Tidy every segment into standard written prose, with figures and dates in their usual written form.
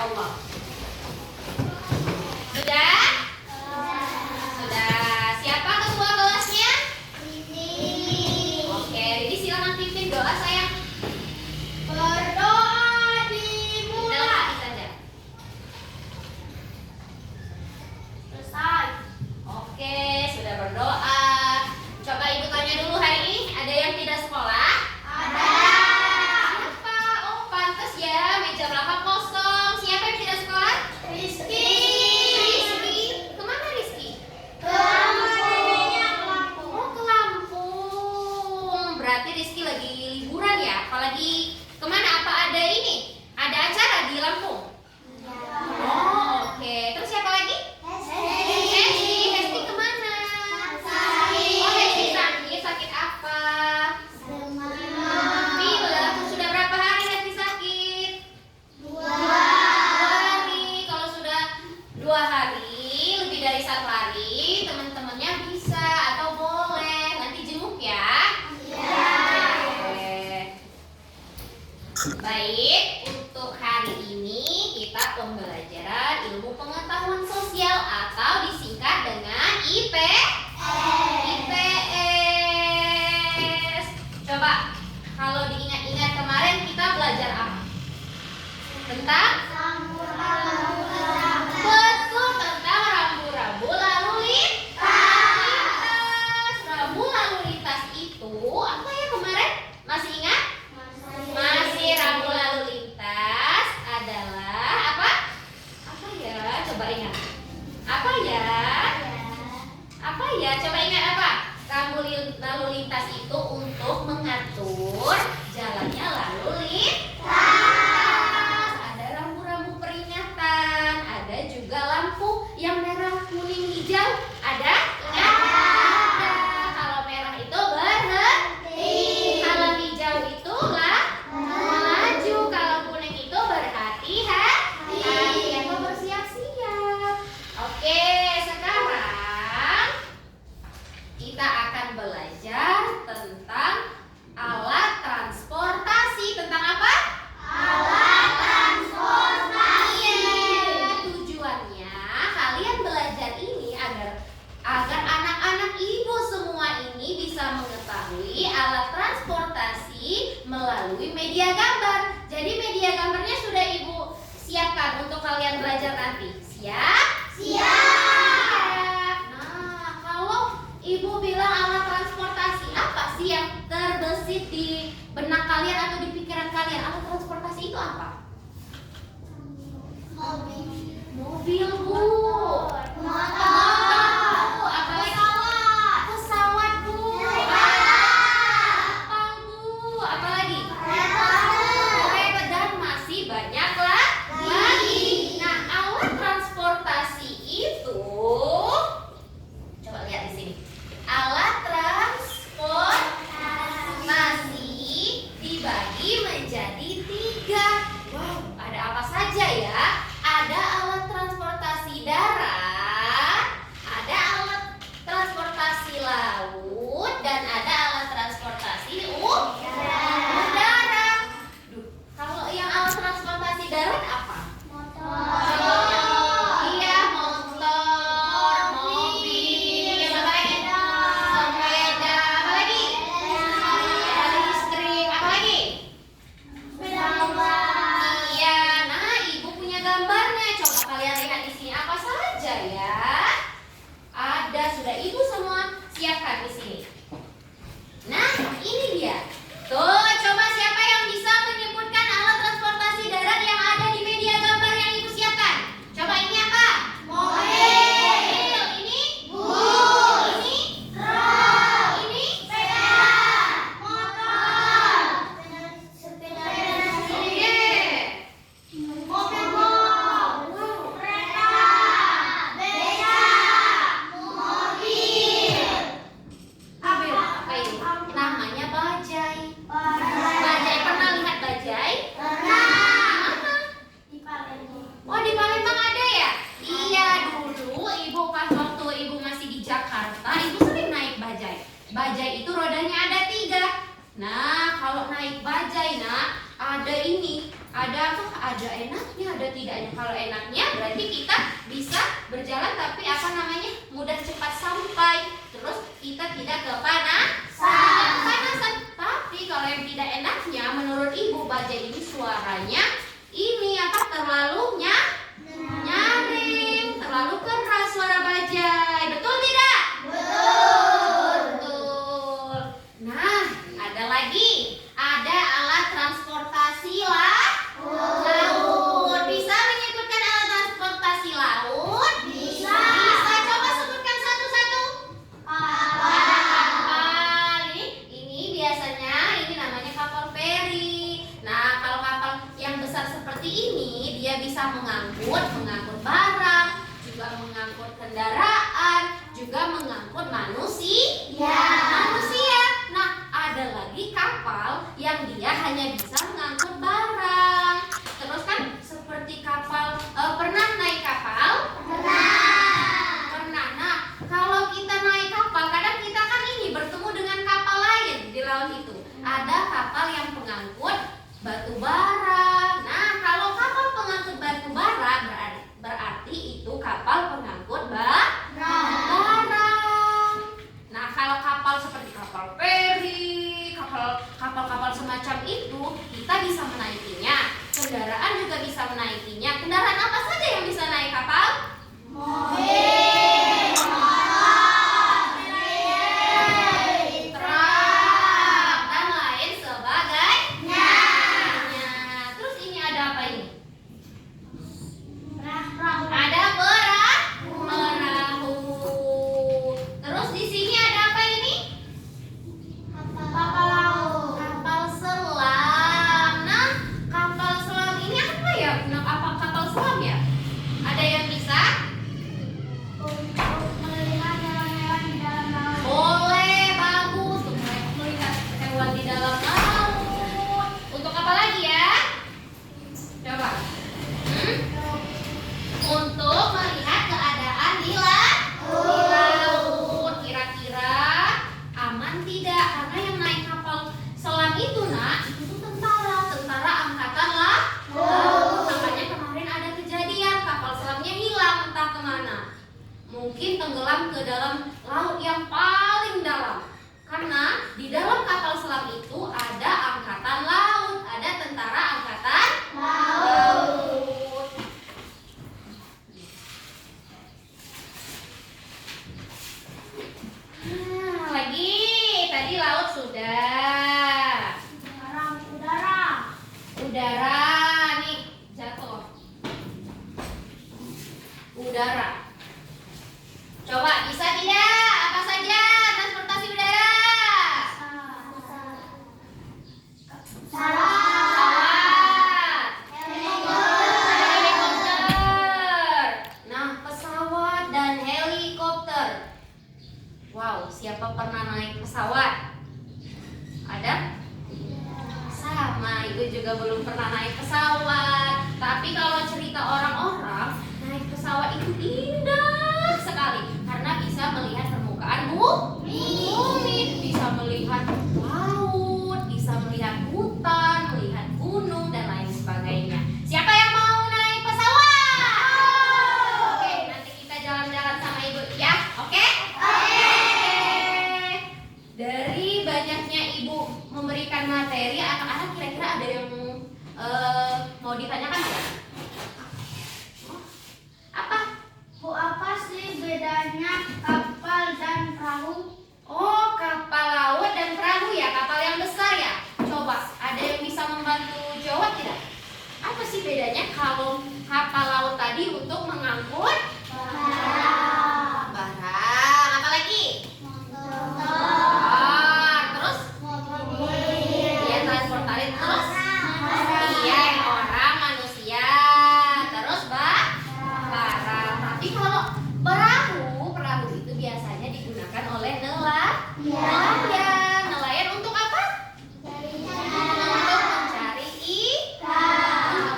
Allah. Sudah? Sudah. Siapa ketua kelasnya? Oke, Ridi silakan pimpin doa sayang. Berdoa dimulai. Dalam hati saja. Selesai. Oke, sudah berdoa. Coba ibu tanya dulu hari ini, ada yang tidak sekolah? Ada. Siapa? Oh, pantas ya, meja belakang kosong. Siapa yang tidak sekolah? Rizky. Rizky. Kemana Rizky? Ke Lampung. Oh, ke Lampung. Berarti Rizky lagi liburan ya? Apalagi kemana? Apa ada ini? Ada acara di Lampung? Oh, oke. Terus siapa lagi? Hesti kemana? Oh, Hesti sakit. Sakit apa? Bilang, sudah berapa hari Hesti sakit? 2 hari. Kalau sudah 2 hari, lebih dari 1 hari, teman-temannya bisa atau boleh nanti jenguk ya. Oke. Baik, untuk hari ini kita pembelajaran ilmu pengetahuan sosial atau disingkat dengan IPS. Coba kalau diingat-ingat kemarin kita belajar apa? Tentang? Betul, tentang rambu-rambu lalu lintas. Rambu lalu lintas itu apa ya kemarin? Masih ingat? Masih, rambu lalu lintas adalah apa? Apa ya? Coba ingat. Apa ya? Apa ya? Coba ingat apa? Rambu lalu lintas itu untuk mengatur jalannya lalu lintas. Ada rambu-rambu peringatan, ada juga lampu yang merah, kuning, hijau. Ada? Ingat? Ada. Kalau merah itu berhenti. Kalau hijau itu melaju. Kalau kuning itu berhati-hati atau bersiap-siap. Oke, sekarang kita akan belajar tentang alat transportasi. Tentang apa? Alat transportasi. Iya, tujuannya kalian belajar ini agar anak-anak ibu semua ini bisa mengetahui alat transportasi melalui media gambar. Jadi media gambarnya sudah ibu siapkan untuk kalian belajar nanti. Siap? Siap. Nah, kalau ibu bilang alat transportasi, apa sih yang terbesit di benak kalian atau di pikiran kalian? Alat transportasi itu apa? Mobil, Bu. Motor, Bu. Apalagi? Pesawat, Bu. Kapal, Bu. Apalagi? Kereta dan masih banyak lagi. Nah, alat transportasi itu, coba lihat di sini. Alat transportasi dibagi menjadi 3. Wow, ada apa saja ya? Ada alat transportasi tidaknya. Kalau enaknya berarti kita bisa berjalan tapi apa namanya, mudah cepat sampai. Terus kita tidak kepanasan. Tapi kalau yang tidak enaknya menurut Ibu, bajai ini suaranya ini apa, terlalu nyaring, terlalu keras suara bajai. Betul tidak? Betul. Nah, ada lagi. Ada alat transportasi laut. Bisa menyebutkan alat transportasi laut? Bisa. Coba sebutkan satu-satu. Ada kapal. Ini biasanya ini namanya kapal feri. Nah, kalau kapal yang besar seperti ini, dia bisa mengangkut barang, juga mengangkut kendaraan, juga mengangkut manusia. Nah, ada lagi kapal yang dia hanya bisa mengangkut barang. Terus kan seperti kapal, pernah naik kapal? Pernah. Nah, kalau kita naik kapal, kadang kita kan ini bertemu dengan kapal lain di laut itu. Ada kapal yang pengangkut batu bara. Nah, kalau kapal pengangkut batu bara berarti itu kapal pengangkut barang. Nah, kalau kapal seperti kapal feri, kapal-kapal semacam itu, kita bisa menaikinya. Kendaraan juga bisa menaikinya. Kendaraan apa saja yang bisa naik kapal? Mobil, Truk, dan lain sebagainya. Terus ini ada apa ini? Ada perahu. Terus di sini ada apa ini? Kapal selam. Nah, kapal selam ini apa ya? Nah, apa kapal selam ya? Ada yang bisa? Boleh, bagus. Untuk melihat hewan di dalam laut. Untuk apa lagi ya? Coba. Untuk melihat keadaan di laut. Kira-kira aman tidak? Karena yang naik kapal selam itu, nak, itu tuh tentara angkatan laut. Makanya kemarin ada kejadian kapal selamnya hilang entah kemana. Mungkin tenggelam ke dalam laut yang paling dalam. Karena di dalam kapal selam itu ada angkatan laut, ada tentara angkatan laut. Nah, lagi tadi laut sudah. Udara nih jatuh. Udara. Coba bisa tidak? Apa saja transportasi udara? Pesawat. Helikopter. Nah, pesawat dan helikopter. Wow, siapa pernah naik pesawat? Ada? Sama, Ibu juga belum pernah naik pesawat. Tapi kalau cerita orang-orang, naik pesawat itu indah sekali karena bisa melihat permukaan bumi, bisa melihat laut, bisa melihat hutan, melihat gunung dan lain sebagainya. Siapa yang mau naik pesawat? Oke, nanti kita jalan-jalan sama Ibu ya. Oke? Dari banyaknya Ibu memberikan materi, anak-anak kira-kira ada yang mau ditanyakan nggak? Apa? Bu, apa sih bedanya kapal dan perahu? Oh, kapal laut dan perahu ya, kapal yang besar ya. Coba, ada yang bisa membantu jawab tidak? Apa sih bedanya kalau kapal laut tadi untuk mengangkut barang? Apa lagi? Terus? Iya, transportasi. Terus? Iya, orang, manusia. Terus, barang. Tapi kalau perahu itu biasanya digunakan oleh nelayan untuk apa? Untuk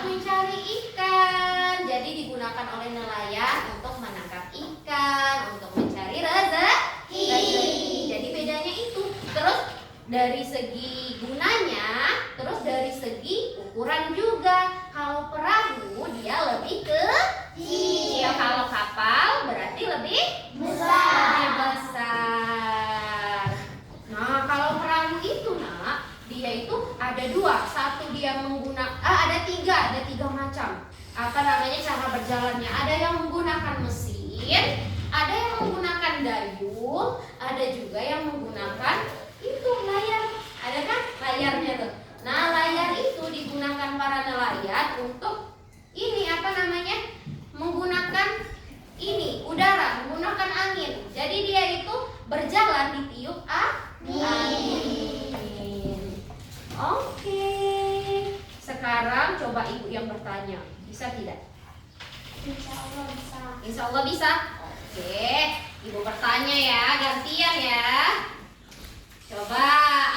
mencari ikan. Jadi digunakan oleh nelayan untuk menangkap ikan, untuk mencari rezeki. Jadi bedanya itu. Terus dari segi gunanya, terus dari segi ukuran juga. Kalau perahu dia namanya cara berjalannya. Ada yang menggunakan mesin, ada yang menggunakan dayung, ada juga yang menggunakan itu layar. Ada kan layarnya tuh. Nah, layar itu digunakan para nelayan untuk ini apa namanya? Menggunakan ini udara, menggunakan angin. Jadi dia itu berjalan ditiup angin. Oke. Sekarang coba ibu yang bertanya, bisa tidak? Insya Allah bisa. Insya Allah bisa. Oke, ibu bertanya ya, gantian ya. Coba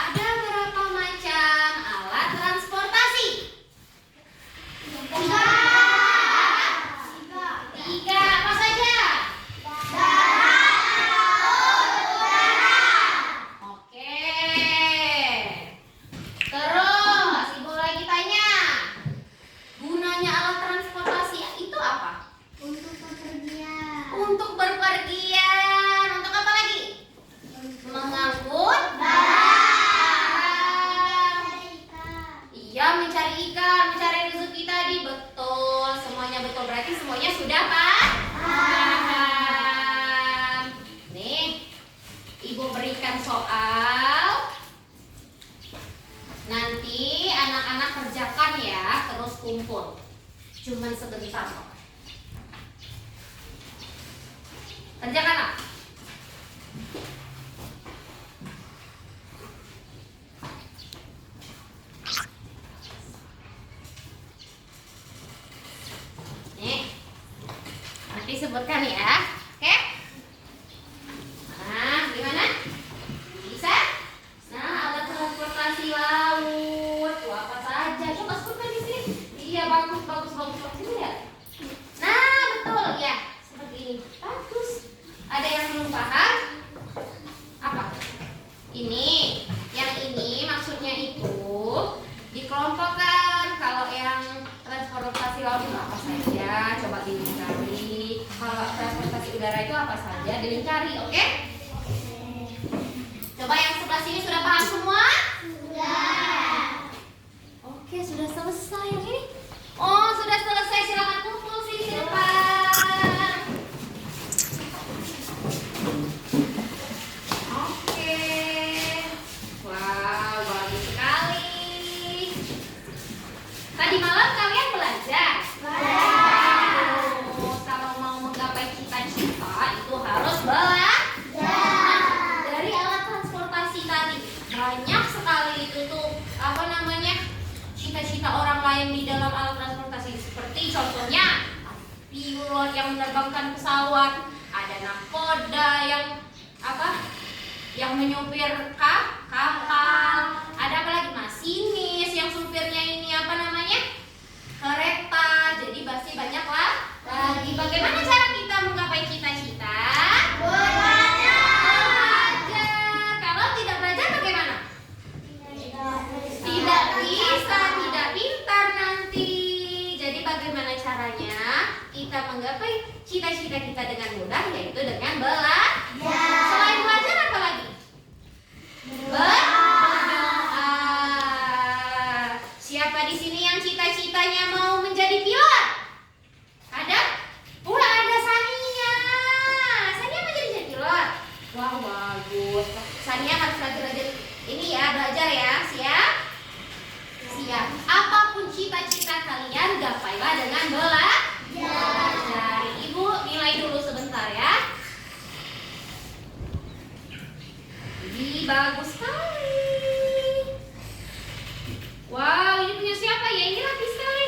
ada berapa macam alat transportasi? Tiga. Tiga, apa saja? Oke. Terus ibu lagi tanya, gunanya alat transportasi itu apa? Untuk bepergian. Untuk berpergian. Untuk apa lagi? Mengangkut barang. Iya, mencari ikan, mencari rezeki tadi. Betul, semuanya betul. Berarti semuanya sudah paham. Nih, ibu berikan soal. Nanti anak-anak kerjakan ya, terus kumpul. Cuman sebentar kok. Kerjakan lah. Nih, nanti sebutkan ya, oke? Nah, gimana? Bisa? Nah, alat transportasi laut, tuh apa saja? Coba sebutkan di sini. Iya, bagus. Ini ya. Nah, betul ya. Seperti ini. Bagus. Ada yang belum paham? Apa? Ini, yang ini maksudnya itu dikelompokkan. Kalau yang transportasi laut itu apa saja? Coba dilingkari. Kalau transportasi udara itu apa saja? Dilingkari, oke? Coba yang sebelah sini sudah paham semua? Sudah. Oke, sudah selesai yang ini. Oh, sudah selesai. Silakan kumpul sini di depan. Oke. Wow, bagus sekali. Tadi malam kalian belajar? Terus kalau mau menggapai cita-cita itu harus belajar. Dari alat transportasi tadi banyak sekali itu tuh apa namanya cita-cita orang lain di dalam alat transportasi, seperti contohnya pilot yang menerbangkan pesawat, ada nakoda yang apa yang menyupir kapal, ada apa lagi masinis yang supirnya ini apa namanya kereta. Jadi pasti banyak lah lagi. Bagaimana cara kita menggapai cita-cita? Belajar. Kalau tidak belajar bagaimana? Tidak bisa, tidak pintar nanti. Jadi bagaimana caranya kita menggapai cita-cita kita dengan mudah? Yaitu dengan belajar. Selain belajar apa lagi? Berdoa. Siapa di sini yang cita-citanya mau menjadi pilot? Ada? Ada Sania. Sania mau jadi pilot. Wah, bagus. Sania harus rajin-rajin ini ya, belajar ya. Siap? Siap. Apapun cita-cita kalian, gapailah dengan belajar. Ibu nilai dulu sebentar ya. Bagus sekali. Wow, ini punya siapa ya? Ini rapi sekali.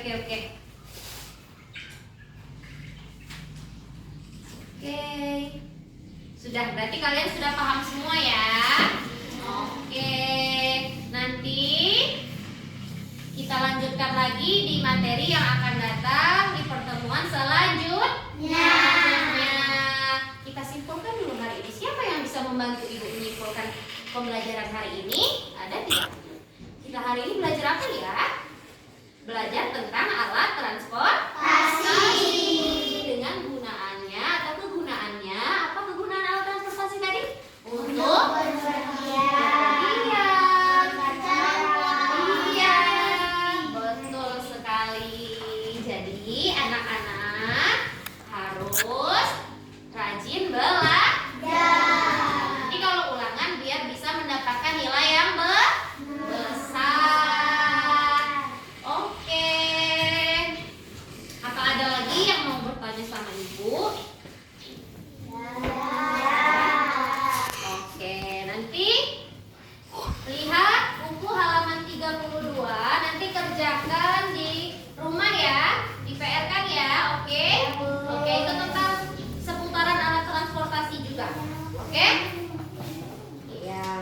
Oke. Sudah, berarti kalian sudah paham semua ya. Oke. Nanti kita lanjutkan lagi di materi yang akan datang di pertemuan selanjutnya. Kita simpulkan dulu hari ini. Siapa yang bisa membantu ibu menyimpulkan pembelajaran hari ini? Ada tidak? Kita hari ini belajar apa ya? Belajar tentang alat transportasi dengan gunaannya atau kegunaannya. Apa kegunaan alat transportasi tadi? Untuk berpergian. Iya, betul sekali. Jadi anak-anak harus rajin belajar. Nanti kalau ulangan biar bisa mendapatkan nilai yang besar. Oke. Apa ada lagi yang mau bertanya sama Ibu? Oke, nanti lihat buku halaman 32, nanti kerjakan di rumah ya, di PR kan ya, oke? Oke, itu tentang seputaran alat transportasi juga, oke? Iya.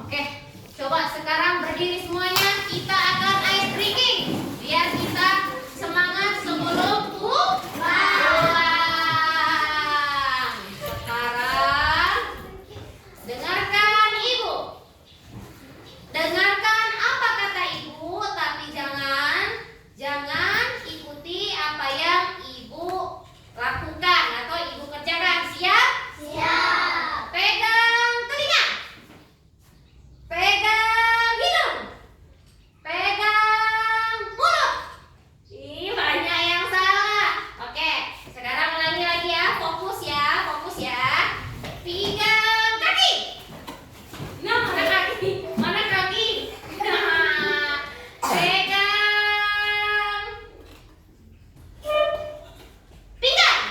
Oke, coba sekarang berdiri semuanya, kita akan ice breaking, biar kita semangat sebelum pulang. Sekarang dengarkan Ibu. Dengarkan apa kata Ibu, tapi jangan ikuti apa yang Ibu lakukan atau Ibu kerjakan. Siap? Siap. Pegang telinga. Pegang hidung. Pegang mulut. Ih, banyak yang salah. Oke, sekarang ulangi lagi ya. Fokus ya, fokus ya. Pegang kaki. Nah, mana kaki? Mana kaki? Nah, pegang pinggang.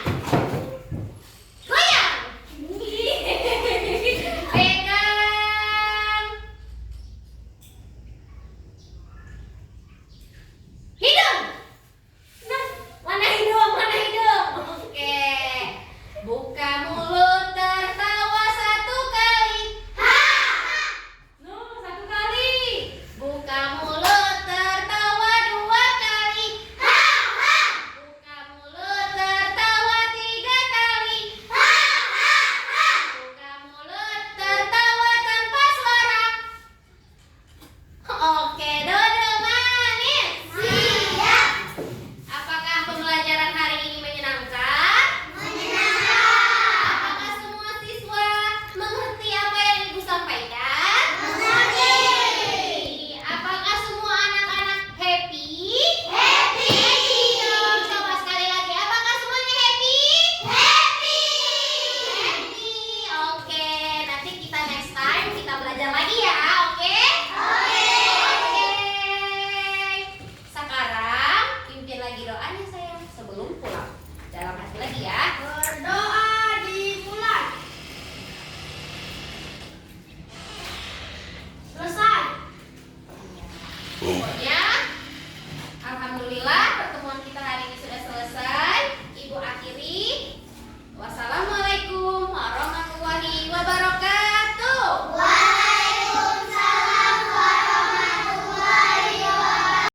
Goyang. Pegang hidung. Nah, mana hidung? Mana hidung? Oke. Buka mulut, tertawa satu kali. Ha! No, satu kali. Buka mulut, tertawa dua kali. Ha! Ha! Buka mulut, tertawa tiga kali. Ha! Ha! Ha! Buka mulut, tertawa tanpa suara. Oke, duduk manis. Siap. Apakah pembelajaran hari ini menyenangkan? Apakah semua siswa mengerti apa yang Ibu sampaikan? Mengerti. Apakah semua anak-anak happy? Happy. Coba sekali lagi. Apakah semuanya happy? Happy. Happy. Oke. Nanti kita next time kita belajar lagi ya. Oke? Oke. Sekarang pimpin lagi doanya sayang sebelum pulang. Dalam hati lagi ya. Berdoa dimulai. Selesai. Pokoknya